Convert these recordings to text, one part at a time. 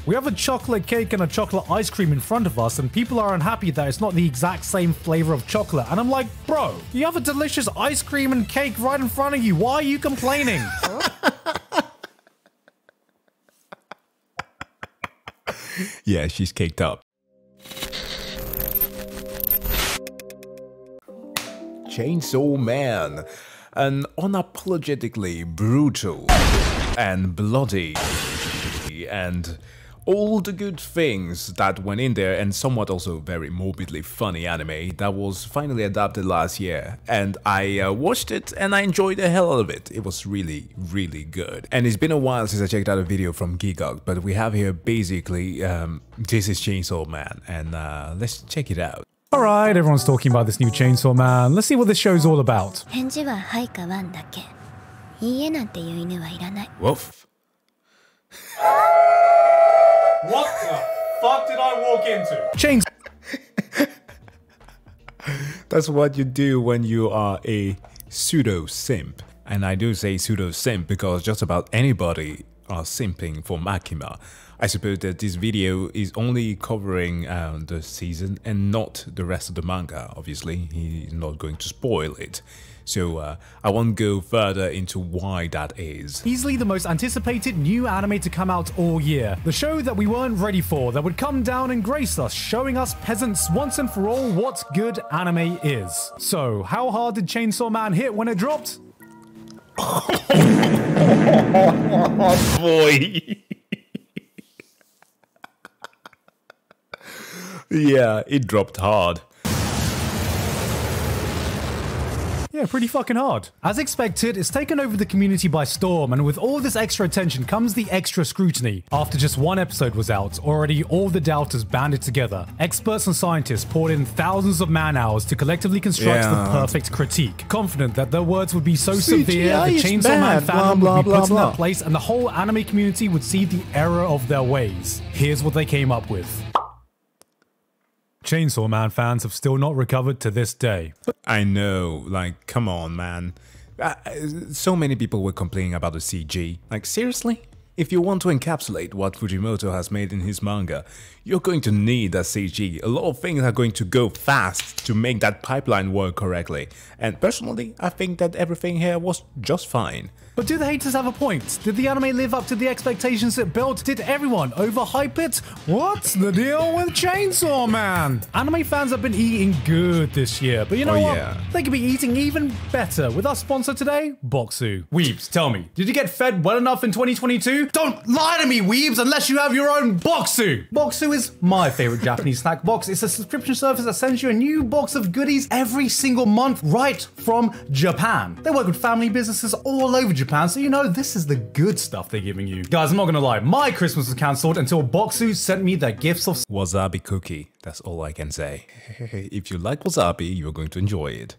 We have a chocolate cake and a chocolate ice cream in front of us, and people are unhappy that it's not the exact same flavor of chocolate. And I'm like, bro, you have a delicious ice cream and cake right in front of you. Why are you complaining? Yeah, she's caked up. Chainsaw Man, an unapologetically brutal and bloody and all the good things that went in there, and somewhat also very morbidly funny anime that was finally adapted last year, and I watched it and I enjoyed the hell out of it. It was really, really good. And it's been a while since I checked out a video from Gigok, but we have here basically this is Chainsaw Man, and let's check it out. Alright, everyone's talking about this new Chainsaw Man. Let's see what this show's all about. Woof. What the fuck did I walk into? Chainsaw. That's what you do when you are a pseudo-simp. And I do say pseudo-simp because just about anybody are simping for Makima. I suppose that this video is only covering the season and not the rest of the manga, obviously. He's not going to spoil it. So I won't go further into why that is. Easily the most anticipated new anime to come out all year. The show that we weren't ready for, that would come down and grace us, showing us peasants once and for all what good anime is. So, how hard did Chainsaw Man hit when it dropped? Boy. Yeah, it dropped hard. Yeah, pretty fucking hard. As expected, it's taken over the community by storm, and with all this extra attention comes the extra scrutiny. After just one episode was out, already all the doubters banded together. Experts and scientists poured in thousands of man-hours to collectively construct the perfect critique, confident that their words would be so severe the Chainsaw Man fandom would be put in their place and the whole anime community would see the error of their ways. Here's what they came up with. Chainsaw Man fans have still not recovered to this day. I know, like, come on, man. So many people were complaining about the CG. Like, seriously? If you want to encapsulate what Fujimoto has made in his manga, you're going to need that CG. A lot of things are going to go fast to make that pipeline work correctly. And personally, I think that everything here was just fine. But do the haters have a point? Did the anime live up to the expectations it built? Did everyone overhype it? What's the deal with Chainsaw Man? Anime fans have been eating good this year, but you know what? They could be eating even better with our sponsor today, Bokksu. Weebs, tell me, did you get fed well enough in 2022? Don't lie to me, Weebs, unless you have your own Bokksu. Bokksu is my favorite Japanese snack box. It's a subscription service that sends you a new box of goodies every single month right from Japan. They work with family businesses all over Japan, so you know this is the good stuff they're giving you. Guys, I'm not gonna lie, my Christmas was cancelled until Bokksu sent me their gifts of wasabi cookie. That's all I can say. If you like wasabi, you're going to enjoy it.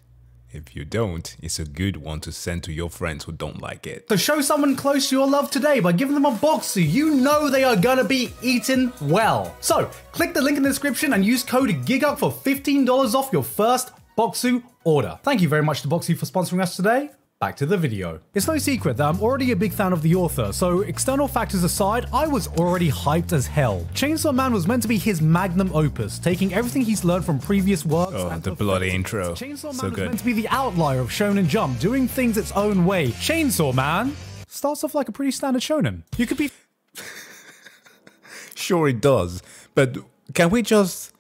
If you don't, it's a good one to send to your friends who don't like it. So show someone close to your love today by giving them a Bokksu. You know they are gonna be eaten well. So click the link in the description and use code GIGUK for $15 off your first Bokksu order. Thank you very much to Bokksu for sponsoring us today. Back to the video. It's no secret that I'm already a big fan of the author, so external factors aside, I was already hyped as hell. Chainsaw Man was meant to be his magnum opus, taking everything he's learned from previous works. Oh, the bloody intro. Chainsaw Man was meant to be the outlier of Shonen Jump, doing things its own way. Chainsaw Man starts off like a pretty standard shonen. You could be... Sure it does, but can we just...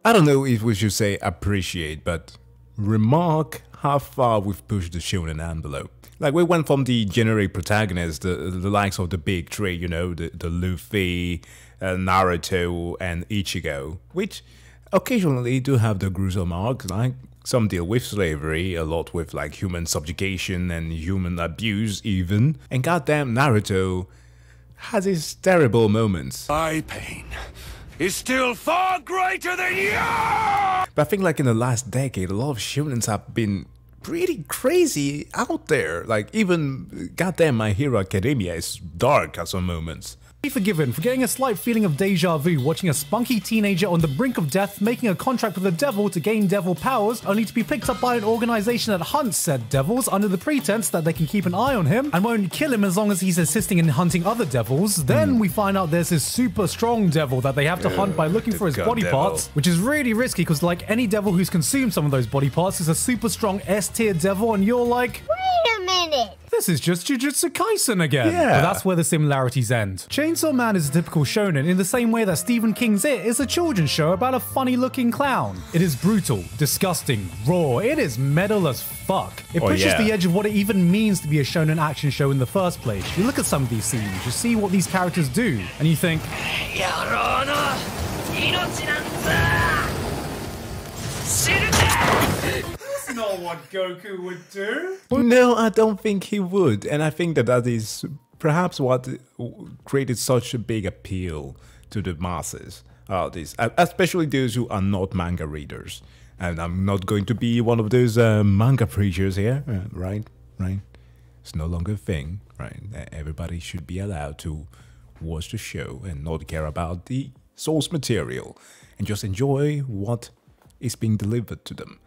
I don't know if we should say appreciate, but remark how far we've pushed the shonen envelope. Like, we went from the generic protagonists, the likes of the big three, you know, the Luffy, Naruto, and Ichigo, which occasionally do have the gruesome arcs, like some deal with slavery, a lot with like human subjugation and human abuse even, and goddamn Naruto has his terrible moments. My pain is still far greater than yours! But I think like in the last decade, a lot of shonens have been pretty crazy out there. Like even goddamn My Hero Academia is dark at some moments. Be forgiven for getting a slight feeling of deja vu watching a spunky teenager on the brink of death making a contract with the devil to gain devil powers, only to be picked up by an organization that hunts said devils under the pretense that they can keep an eye on him and won't kill him as long as he's assisting in hunting other devils. Then we find out there's this super strong devil that they have to hunt by looking for his body parts, which is really risky because like any devil who's consumed some of those body parts is a super strong S-tier devil, and you're like, Wait a minute. this is just Jujutsu Kaisen again. Yeah. But that's where the similarities end. Chainsaw Man is a typical shonen in the same way that Stephen King's It is a children's show about a funny-looking clown. It is brutal, disgusting, raw. It is metal as fuck. It pushes the edge of what it even means to be a shonen action show in the first place. You look at some of these scenes, you see what these characters do, and you think, that's not what Goku would do. No, I don't think he would. And I think that is perhaps what created such a big appeal to the masses. Especially those who are not manga readers. And I'm not going to be one of those manga preachers here, right? It's no longer a thing, right? Everybody should be allowed to watch the show and not care about the source material and just enjoy what is being delivered to them.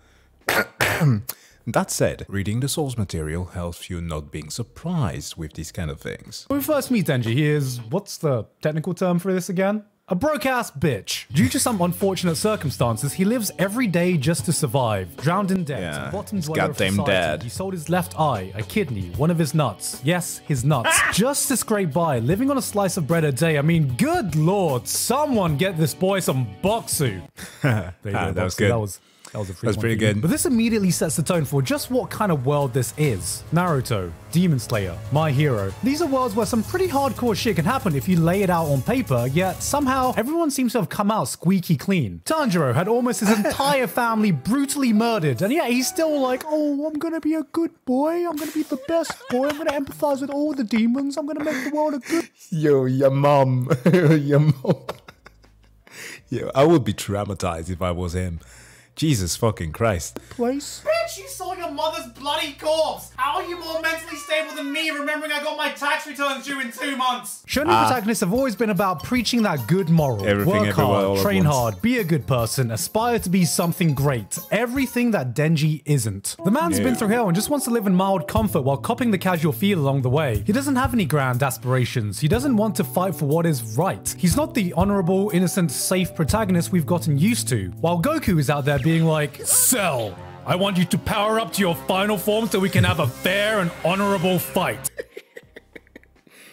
That said, reading the source material helps you not being surprised with these kind of things. When we first meet Denji, he is, what's the technical term for this again? A broke-ass bitch. Due to some unfortunate circumstances, he lives every day just to survive. Drowned in debt, Yeah, bottom he's dweller of goddamn society. dead. He sold his left eye, a kidney, one of his nuts. Yes, his nuts. Just to scrape by, living on a slice of bread a day. I mean, good lord, someone get this boy some Boxu. There you go, That was Boxu. good. That was a free That's one pretty for you. good. But this immediately sets the tone for just what kind of world this is. Naruto, Demon Slayer, My Hero. These are worlds where some pretty hardcore shit can happen if you lay it out on paper, yet somehow everyone seems to have come out squeaky clean. Tanjiro had almost his entire family brutally murdered, and yet he's still like, oh, I'm gonna be a good boy, I'm gonna be the best boy, I'm gonna empathize with all the demons, I'm gonna make the world a good... Yo, your mom. Your mom. Yo, I would be traumatized if I was him. Jesus fucking Christ. place. Bitch, you saw your mother's bloody corpse! How are you more mentally stable than me, remembering I got my tax returns due in 2 months? Shonen protagonists have always been about preaching that good moral. Everything, Work everywhere, all hard, at train once. hard, be a good person, aspire to be something great. Everything that Denji isn't. The man's been through hell and just wants to live in mild comfort while copping the casual feel along the way. He doesn't have any grand aspirations. He doesn't want to fight for what is right. He's not the honorable, innocent, safe protagonist we've gotten used to. While Goku is out there being like, Cell, I want you to power up to your final form so we can have a fair and honorable fight.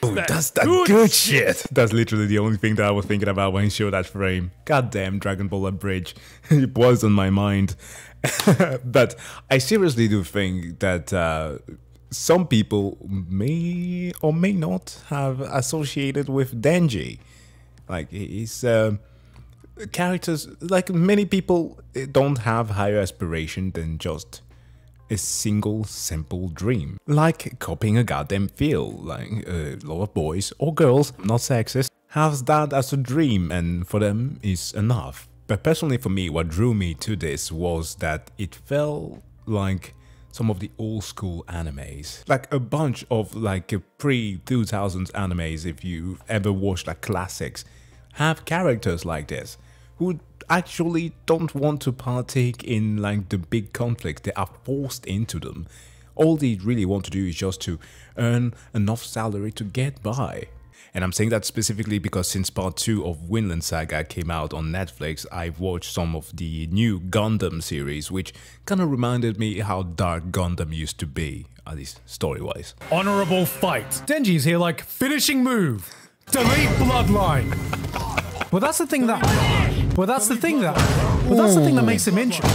That's that good shit. That's literally the only thing that I was thinking about when he showed that frame. Goddamn Dragon Ball Abridged. It was on my mind. But I seriously do think that some people may or may not have associated with Denji. Like, he's... characters, like many people, don't have higher aspiration than just a single simple dream, like copying a goddamn feel. Like a lot of boys or girls, not sexist, have that as a dream, and for them is enough. But personally for me, what drew me to this was that it felt like some of the old school animes, like a bunch of like pre-2000s animes. If you've ever watched like classics, have characters like this who actually don't want to partake in like the big conflicts they are forced into them. All they really want to do is just to earn enough salary to get by. And I'm saying that specifically because since part 2 of Vinland Saga came out on Netflix, I've watched some of the new Gundam series, which kind of reminded me how dark Gundam used to be, at least story-wise. Honorable fight. Denji's here like, finishing move. Delete bloodline. Well, that's the thing that... that's the thing that makes him interesting.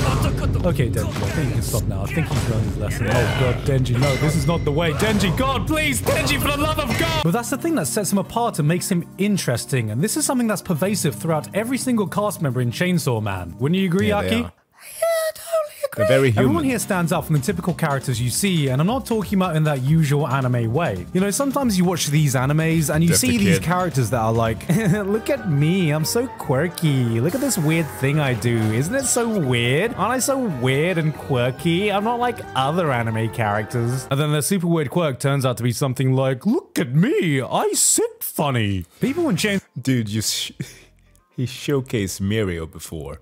Okay, Denji, I think you can stop now. I think he's learned his lesson. Oh god, Denji, no, this is not the way. Denji, God, please, Denji, for the love of God! But that's the thing that sets him apart and makes him interesting, and this is something that's pervasive throughout every single cast member in Chainsaw Man. Wouldn't you agree, Yeah, Aki? they are. Yeah, I totally They're very human. Everyone here stands out from the typical characters you see, and I'm not talking about in that usual anime way. You know, sometimes you watch these animes and you Just a see these kid. characters that are like, look at me, I'm so quirky. Look at this weird thing I do. Isn't it so weird? Aren't I so weird and quirky? I'm not like other anime characters. And then their super weird quirk turns out to be something like, look at me, I sit funny. People in Chainsaw Dude, he showcased Mirio before.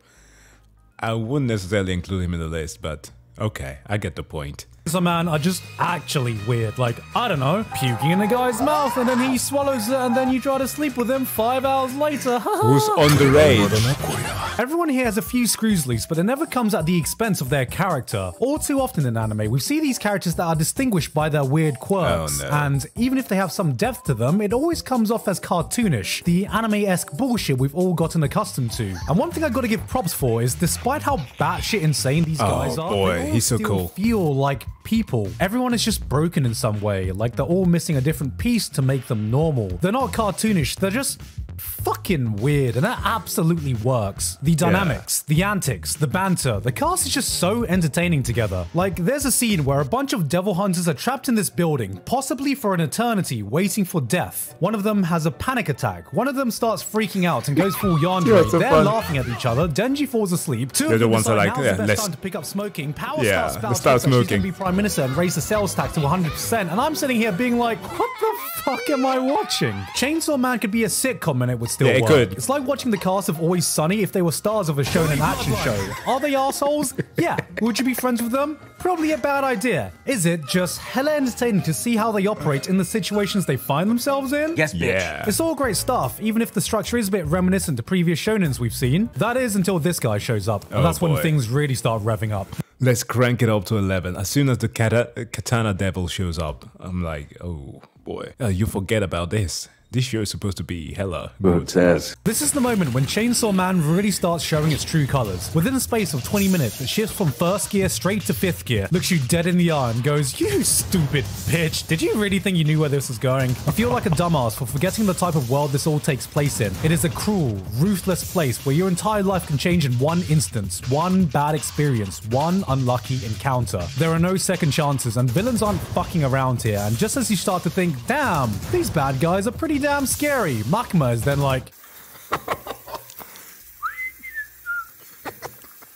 I wouldn't necessarily include him in the list, but okay, I get the point. Man are just actually weird. Like, I don't know, puking in a guy's mouth and then he swallows it and then you try to sleep with him 5 hours later. Who's underage? Everyone here has a few screws loose, but it never comes at the expense of their character. All too often in anime, we see these characters that are distinguished by their weird quirks. Oh, no. And even if they have some depth to them, it always comes off as cartoonish, the anime-esque bullshit we've all gotten accustomed to. And one thing I gotta give props for is, despite how batshit insane these guys are, boy, they all he's so still cool. feel like people. Everyone is just broken in some way, like they're all missing a different piece to make them normal. They're not cartoonish, they're just fucking weird, and that absolutely works. The dynamics, the antics, the banter, the cast is just so entertaining together. Like, there's a scene where a bunch of devil hunters are trapped in this building, possibly for an eternity, waiting for death. One of them has a panic attack. One of them starts freaking out and goes full yandere. so They're fun. laughing at each other. Denji falls asleep. Two They're of the them ones that decide like, now's yeah, the best let's- time to pick up smoking. Power Yeah, starts let's start she's gonna smoking. be prime minister and raise the sales tax to 100%. And I'm sitting here being like, what the fuck am I watching? Chainsaw Man could be a sitcom and it would still Yeah, it work. could. It's like watching the cast of Always Sunny if they were stars of a shonen action show. Are they assholes? Yeah. Would you be friends with them? Probably a bad idea. Is it just hella entertaining to see how they operate in the situations they find themselves in? Yes, bitch. Yeah. It's all great stuff, even if the structure is a bit reminiscent to previous shonens we've seen. That is until this guy shows up, and Oh, that's when boy. things really start revving up. Let's crank it up to 11. As soon as the Katana Devil shows up, I'm like, oh boy. You forget about this. This show is supposed to be hella good. This is the moment when Chainsaw Man really starts showing its true colors. Within a space of 20 minutes, it shifts from first gear straight to fifth gear, looks you dead in the eye and goes, you stupid bitch, did you really think you knew where this was going? I feel like a dumbass for forgetting the type of world this all takes place in. It is a cruel, ruthless place where your entire life can change in one instance, one bad experience, one unlucky encounter. There are no second chances and villains aren't fucking around here, and just as you start to think, damn, these bad guys are pretty damn scary, Makima is then like,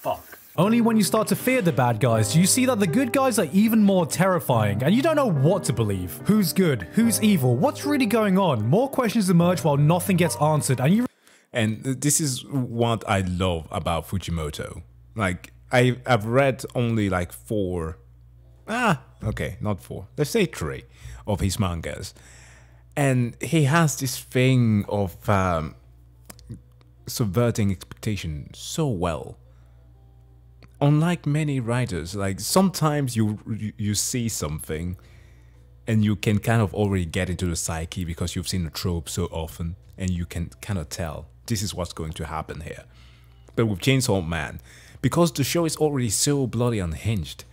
fuck. Only when you start to fear the bad guys do you see that the good guys are even more terrifying, and you don't know what to believe. Who's good? Who's evil? What's really going on? More questions emerge while nothing gets answered, and you And this is what I love about Fujimoto. Like, I've read only like 4, okay, not 4, let's say 3 of his mangas. And he has this thing of subverting expectation so well. Unlike many writers, like sometimes you see something and you can kind of already get into the psyche because you've seen the trope so often and you can kind of tell this is what's going to happen here. But with Chainsaw Man, because the show is already so bloody unhinged,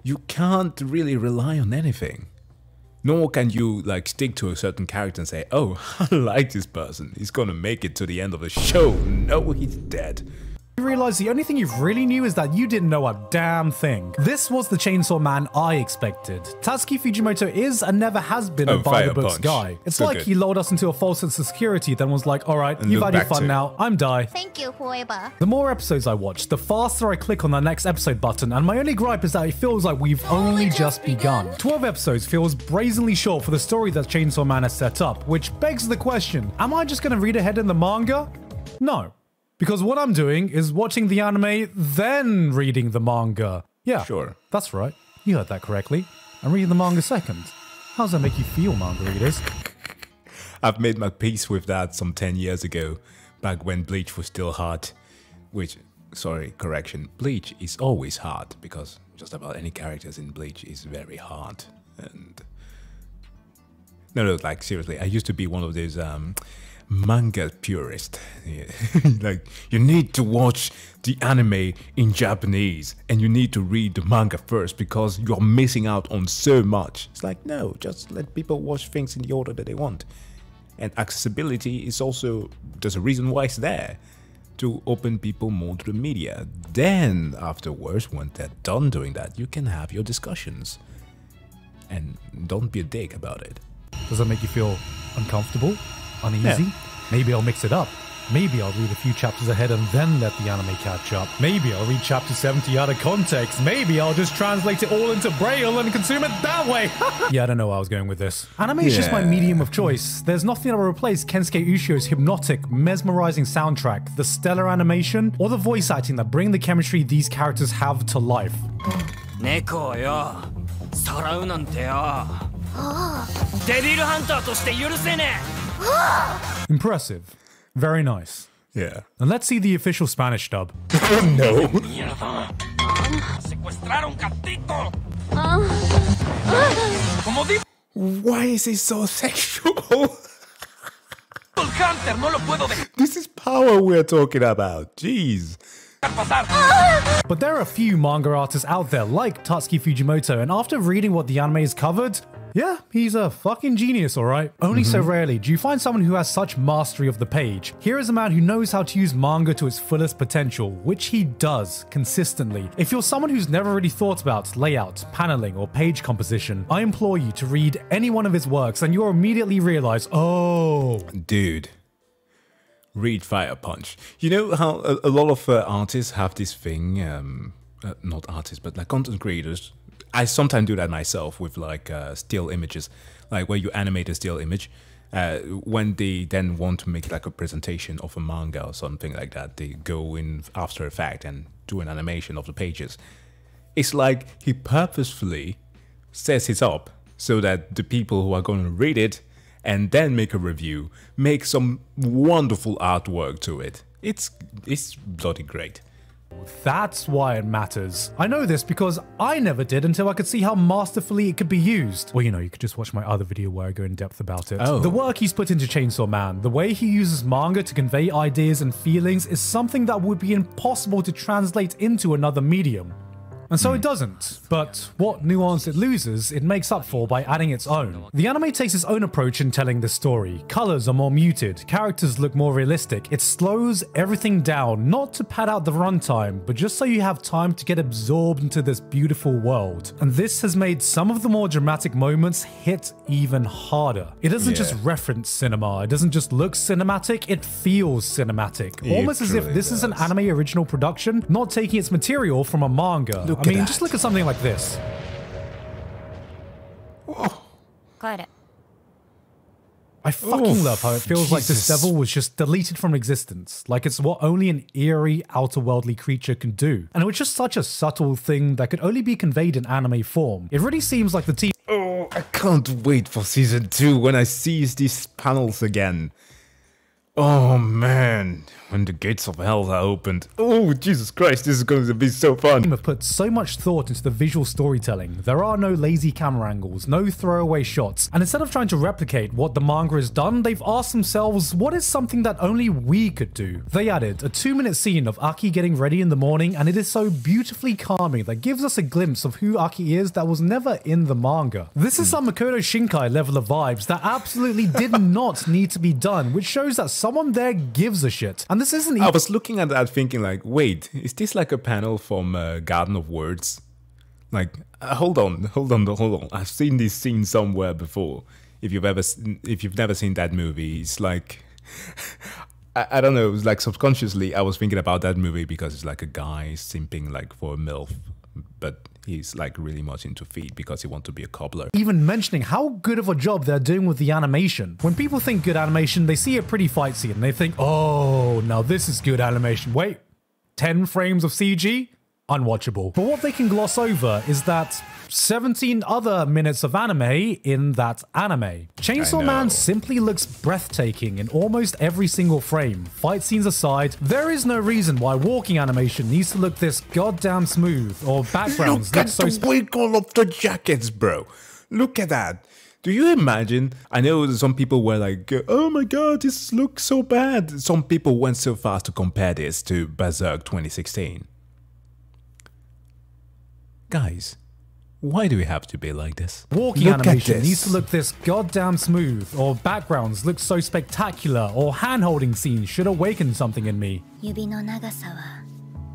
you can't really rely on anything. Nor can you like stick to a certain character and say, oh, I like this person, he's gonna make it to the end of the show. No, he's dead. realize the only thing you really knew is that you didn't know a damn thing. This was the Chainsaw Man I expected. Tatsuki Fujimoto is and never has been a by the Fire books Punch. guy. It's So like good. he lulled us into a false sense of security, then was like, alright, And you've look had your back fun to- now, I'm die. Thank you, Hueba. The more episodes I watch, the faster I click on the next episode button, and my only gripe is that it feels like we've only just begun. 12 episodes feels brazenly short for the story that Chainsaw Man has set up, which begs the question, am I just gonna read ahead in the manga? No. Because what I'm doing is watching the anime, then reading the manga. Yeah, Sure. that's right. You heard that correctly. I'm reading the manga second. How does that make you feel, manga readers? I've made my peace with that some 10 years ago, back when Bleach was still hard. Which, sorry, correction, Bleach is always hard, because just about any characters in Bleach is very hard. And no, like seriously, I used to be one of those manga purists. Yeah. Like, you need to watch the anime in Japanese, and you need to read the manga first, because you're missing out on so much. It's like, no, just let people watch things in the order that they want. And accessibility is also, there's a reason why it's there. to open people more to the media. Then, afterwards, when they're done doing that, you can have your discussions. And don't be a dick about it. Does that make you feel uncomfortable? Uneasy? Yeah. Maybe I'll mix it up. Maybe I'll read a few chapters ahead and then let the anime catch up. Maybe I'll read chapter 70 out of context. Maybe I'll just translate it all into Braille and consume it that way. Yeah, I don't know where I was going with this. Anime is just my medium of choice. There's nothing that will replace Kensuke Ushio's hypnotic, mesmerizing soundtrack, the stellar animation, or the voice acting that bring the chemistry these characters have to life. 猫よ、さらうなんてよ。デビルハンターとして許せねえ。 Impressive. Very nice. Yeah. And let's see the official Spanish dub. Oh no. Mierda. Secuestraron gatito. Why is he so sexual? Hunter, no lo puedo dejar This is power we're talking about. Jeez. pasar. But there are a few manga artists out there like Tatsuki Fujimoto, and after reading what the anime has covered, yeah, he's a fucking genius, alright? Only so rarely do you find someone who has such mastery of the page. Here is a man who knows how to use manga to its fullest potential, which he does consistently. If you're someone who's never really thought about layout, paneling, or page composition, I implore you to read any one of his works and you'll immediately realize, oh, Dude. Read Fire Punch. You know how a lot of artists have this thing, not artists, but like content creators. I sometimes do that myself with like still images, like where you animate a still image. When they then want to make like a presentation of a manga or something like that, they go in After Effects and do an animation of the pages. It's like he purposefully sets it up so that the people who are going to read it and then make a review make some wonderful artwork to it. It's bloody great. that's why it matters. I know this because I never did until I could see how masterfully it could be used. Well, you know, you could just watch my other video where I go in depth about it. Oh. The work he's put into Chainsaw Man, the way he uses manga to convey ideas and feelings is something that would be impossible to translate into another medium. And so it doesn't. But what nuance it loses, it makes up for by adding its own. The anime takes its own approach in telling the story. Colors are more muted, characters look more realistic. It slows everything down, not to pad out the runtime, but just so you have time to get absorbed into this beautiful world. And this has made some of the more dramatic moments hit even harder. It doesn't just reference cinema, it doesn't just look cinematic, it feels cinematic. It Almost as if truly this is an does. anime original production, not taking its material from a manga. I mean, just look at something like this. 帰れ I fucking love how it feels like this Jesus. devil was just deleted from existence. Like it's what only an eerie, outerworldly creature can do. And it was just such a subtle thing that could only be conveyed in anime form. It really seems like the team Oh, I can't wait for season 2 when I see these panels again. Oh man, when the gates of hell are opened. Oh, Jesus Christ, this is going to be so fun. have put so much thought into the visual storytelling. There are no lazy camera angles, no throwaway shots, and instead of trying to replicate what the manga has done, they've asked themselves, what is something that only we could do? They added a 2-minute scene of Aki getting ready in the morning, and it is so beautifully calming that gives us a glimpse of who Aki is that was never in the manga. This is some Makoto Shinkai level of vibes that absolutely did not need to be done, which shows that someone there gives a shit. And this isn't I was looking at that thinking like, wait, is this like a panel from Garden of Words? Like, hold on. I've seen this scene somewhere before. If you've never seen that movie, it's like, I don't know, it's like subconsciously I was thinking about that movie because it's like a guy simping like for a MILF, but he's like really much into feet because he wants to be a cobbler. even mentioning how good of a job they're doing with the animation. When people think good animation, they see a pretty fight scene and they think, oh, now this is good animation. Wait, 10 frames of CG? Unwatchable. But what they can gloss over is that 17 other minutes of anime in that anime. Chainsaw Man simply looks breathtaking in almost every single frame. Fight scenes aside, there is no reason why walking animation needs to look this goddamn smooth or backgrounds Look look at so the wiggle of the jackets, bro. Look at that. Do you imagine? I know some people were like, oh my god, this looks so bad. Some people went so far to compare this to Berserk 2016. Guys, Why do we have to be like this? Walking Look at animation this. needs to look this goddamn smooth, or backgrounds look so spectacular, or hand-holding scenes should awaken something in me. 指の長さは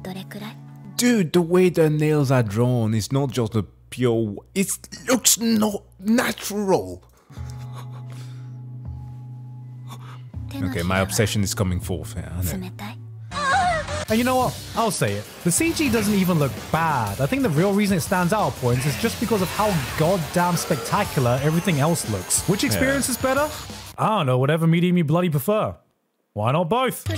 どれくらい？ Dude, the way the nails are drawn is not just a pure... It looks not natural. Okay, my obsession is coming forth here. I know. 冷たい。 And you know what? I'll say it. The CG doesn't even look bad. I think the real reason it stands out at points is just because of how goddamn spectacular everything else looks. Which experience is better? I don't know, whatever medium you bloody prefer. Why not both?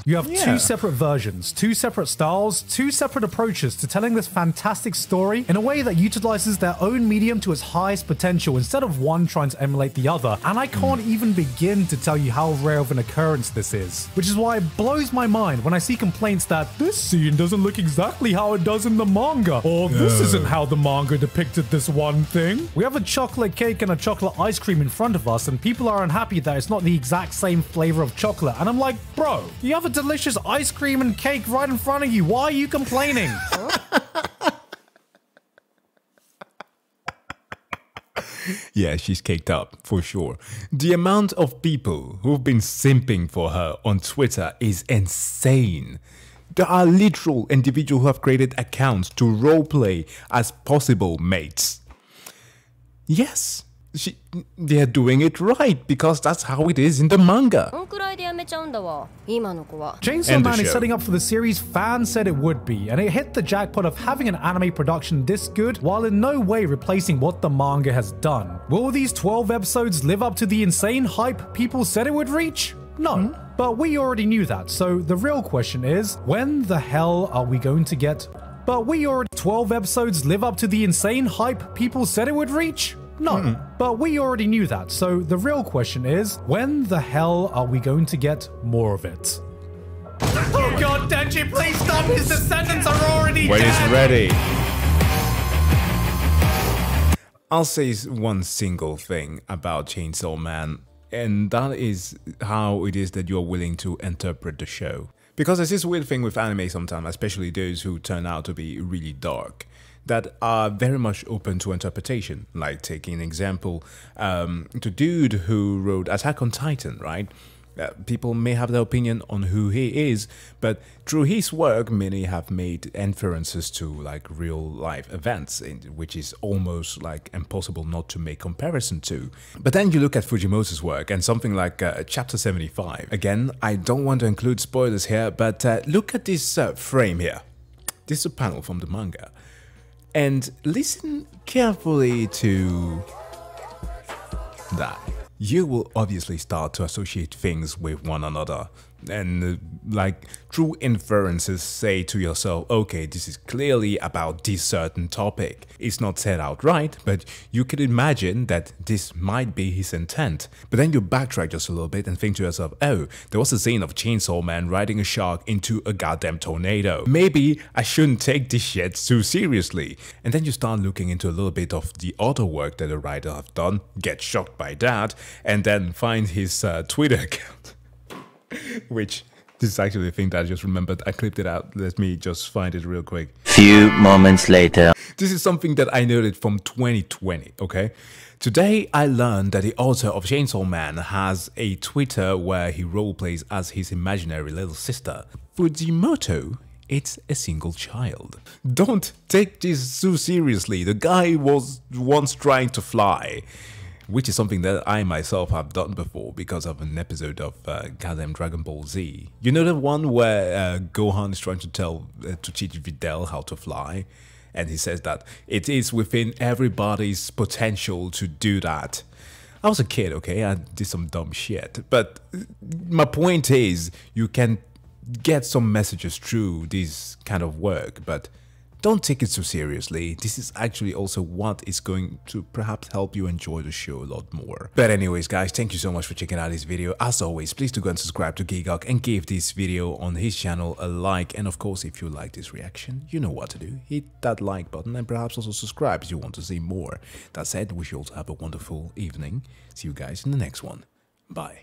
You have two separate versions, two separate styles, two separate approaches to telling this fantastic story in a way that utilizes their own medium to its highest potential instead of one trying to emulate the other. And I can't even begin to tell you how rare of an occurrence this is. Which is why it blows my mind when I see complaints that this scene doesn't look exactly how it does in the manga, or this isn't how the manga depicted this one thing. We have a chocolate cake and a chocolate ice cream in front of us, and people are unhappy that it's not the exact same flavor of chocolate. And I'm like, bro, you have a delicious ice cream and cake right in front of you. Why are you complaining? Yeah, she's caked up, for sure. The amount of people who've been simping for her on Twitter is insane. There are literal individuals who have created accounts to roleplay as possible mates. Yes, they're doing it right because that's how it is in the manga. こんくらいでやめちゃうんだわ。今の子は。 Chainsaw End the Man is show. setting up for the series fans said it would be, and it hit the jackpot of having an anime production this good while in no way replacing what the manga has done. Will these 12 episodes live up to the insane hype people said it would reach? No. But we already knew that, so the real question is, when the hell are we going to get... But we already... 12 episodes live up to the insane hype people said it would reach? No, but we already knew that, so the real question is, when the hell are we going to get more of it? Oh god, Denji, please stop! His descendants are already When dead! it's ready. I'll say one single thing about Chainsaw Man, and that is how it is that you're willing to interpret the show. Because there's this weird thing with anime sometimes, especially those who turn out to be really dark, that are very much open to interpretation. Like taking an example, the dude who wrote Attack on Titan, right? People may have their opinion on who he is, but through his work, many have made inferences to like real life events, which is almost like impossible not to make comparison to. But then you look at Fujimoto's work and something like Chapter 75. Again, I don't want to include spoilers here, but look at this frame here. This is a panel from the manga. And listen carefully to that. You will obviously start to associate things with one another and like through inferences say to yourself, okay, this is clearly about this certain topic. It's not said outright, but you could imagine that this might be his intent. But then you backtrack just a little bit and think to yourself, oh, there was a scene of Chainsaw Man riding a shark into a goddamn tornado. Maybe I shouldn't take this shit too seriously. And then you start looking into a little bit of the other work that the writer have done, get shocked by that, and then find his Twitter account. Which, this is actually the thing that I just remembered. I clipped it out. Let me just find it real quick. Few moments later. This is something that I noted from 2020, okay? Today, I learned that the author of Chainsaw Man has a Twitter where he roleplays as his imaginary little sister. Fujimoto, it's a single child. Don't take this too seriously. The guy was once trying to fly. Which is something that I myself have done before because of an episode of goddamn Dragon Ball Z. You know the one where Gohan is trying to teach Videl how to fly? And he says that it is within everybody's potential to do that. I was a kid, okay? I did some dumb shit. But my point is, you can get some messages through this kind of work, but don't take it so seriously. This is actually also what is going to perhaps help you enjoy the show a lot more. But anyways guys, thank you so much for checking out this video. As always, please do go and subscribe to Gigguk and give this video on his channel a like. And of course, if you like this reaction, you know what to do. Hit that like button and perhaps also subscribe if you want to see more. That said, wish you all to have a wonderful evening. See you guys in the next one. Bye.